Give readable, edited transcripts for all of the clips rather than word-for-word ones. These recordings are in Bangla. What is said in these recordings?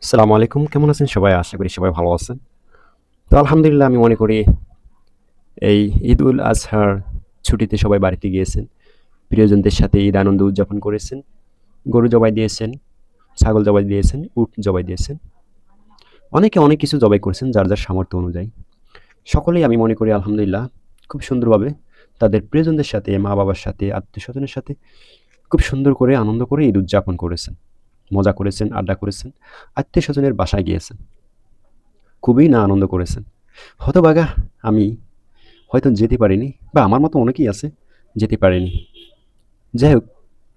আসসালামু আলাইকুম। কেমন আছেন সবাই? আশা করি সবাই ভালো আছেন। তো আলহামদুলিল্লাহ আমি মনে করি এই ঈদ-উল আজহার ছুটিতে সবাই বাড়িতে গিয়েছেন। প্রিয়জনদের সাথে ঈদ আনন্দ উদযাপন করেছেন। গরু জবাই দিয়েছেন, ছাগল জবাই দিয়েছেন, উট জবাই দিয়েছেন। অনেকে অনেক কিছু জবাই করেছেন যার, যার সামর্থ্য অনুযায়ী। সকলেই আমি মনে করি আলহামদুলিল্লাহ খুব সুন্দরভাবে তাদের প্রিয়জনদের সাথে, মা-বাবার সাথে, আত্মীয়স্বজনের সাথে খুব সুন্দর করে আনন্দ করে ঈদ উদযাপন করেছেন। মজা করেছেন, আড্ডা করেছেন, আত্মীয়স্বজনের বাসায় গিয়েছেন। খুবই না আনন্দ করেছেন। হতভাগা আমি হয়তো যেতে পারিনি বা আমার মতো অনেকেই আছে যেতে পারেনি। যাই হোক,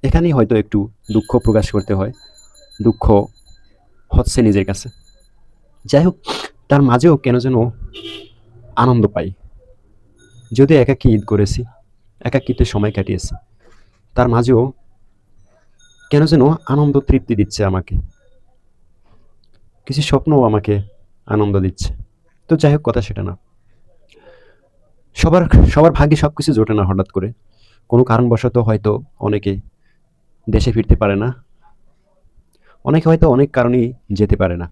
এখানেই হয়তো একটু দুঃখ প্রকাশ করতে হয়। দুঃখ হচ্ছে নিজের কাছে। যাই হোক, তার মাঝেও কেন যেন আনন্দ পাই। যদিও একাকী ঈদ করেছি, একাকিত্বে সময় কাটিয়েছি, তার মাঝেও কেন যেন আনন্দ তৃপ্তি দিচ্ছে আমাকে। কিছু স্বপ্নও আমাকে আনন্দ দিচ্ছে। তো যাই হোক, কথা সেটা না। সবার সবার ভাগ্যে সবকিছু জোটে না হঠাৎ করে। কোনো কারণবশত হয়তো অনেকে দেশে ফিরতে পারে না। অনেকে হয়তো অনেক কারণেই যেতে পারে না।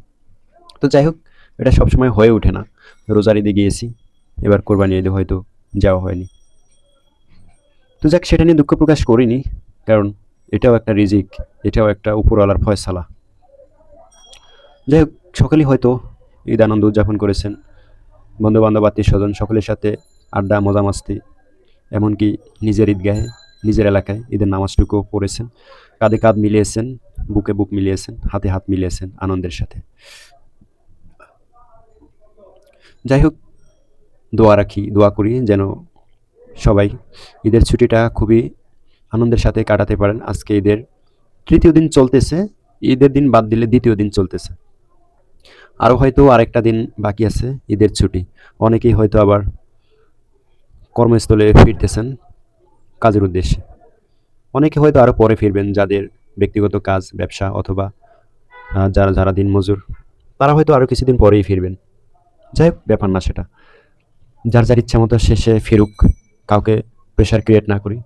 তো যাই হোক, এটা সবসময় হয়ে ওঠে না। রোজার ঈদে গিয়েছি, এবার কোরবানি ঈদে হয়তো যাওয়া হয়নি। তো যাক, সেটা নিয়ে দুঃখ প্রকাশ করিনি, কারণ এটাও একটা রিজিক, এটাও একটা উপরওয়ালার ফয়সালা। যাই হোক, সকলেই হয়তো ঈদ আনন্দ উদযাপন করেছেন। বন্ধুবান্ধব, আত্মীয় স্বজন সকলের সাথে আড্ডা, মজা মাস্তি, এমনকি নিজের ঈদগাহে, নিজের এলাকায় ঈদের নামাজটুকুও পড়েছেন। কাঁধে কাঁধ মিলিয়েছেন, বুকে বুক মিলিয়েছেন, হাতে হাত মিলিয়েছেন আনন্দের সাথে। যাই হোক, দোয়া রাখি, দোয়া করি যেন সবাই ঈদের ছুটিটা খুবই আনন্দের সাথে কাটাতে পারেন। আজকে ঈদের তৃতীয় দিন চলতেছে, ঈদের দিন বাদ দিলে দ্বিতীয় দিন চলতেছে। আরও হয়তো আরেকটা দিন বাকি আছে ঈদের ছুটি। অনেকেই হয়তো আবার কর্মস্থলে ফিরতেছেন কাজের উদ্দেশ্যে। অনেকে হয়তো আরও পরে ফিরবেন, যাদের ব্যক্তিগত কাজ, ব্যবসা অথবা যারা যারা দিনমজুর, তারা হয়তো আরও কিছুদিন পরেই ফিরবেন। যাই হোক, ব্যাপার না সেটা। যার যার ইচ্ছা মতো শেষে ফিরুক, কাউকে প্রেশার ক্রিয়েট না করি,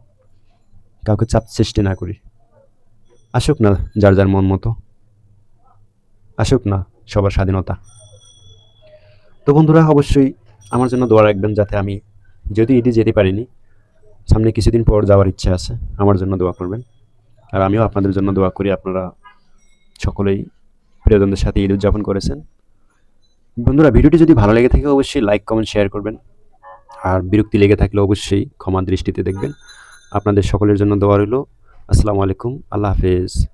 কাউকে চাপ সৃষ্টি না করি। আসুক না যার যার মন মতো, আসুক না সবার স্বাধীনতা। তো বন্ধুরা, অবশ্যই আমার জন্য দোয়া রাখবেন, যাতে আমি যদি ঈদে যেতে পারিনি, সামনে কিছুদিন পর যাওয়ার ইচ্ছা আছে, আমার জন্য দোয়া করবেন। আর আমিও আপনাদের জন্য দোয়া করি, আপনারা সকলেই প্রিয়জনদের সাথে ঈদ উদযাপন করেছেন। বন্ধুরা, ভিডিওটি যদি ভালো লেগে থাকে অবশ্যই লাইক, কমেন্ট, শেয়ার করবেন। আর বিরক্তি লেগে থাকলে অবশ্যই ক্ষমা দৃষ্টিতে দেখবেন। আপনাদের সকলের জন্য দোয়া রইল। আসসালামু আলাইকুম, আল্লাহ হাফেজ।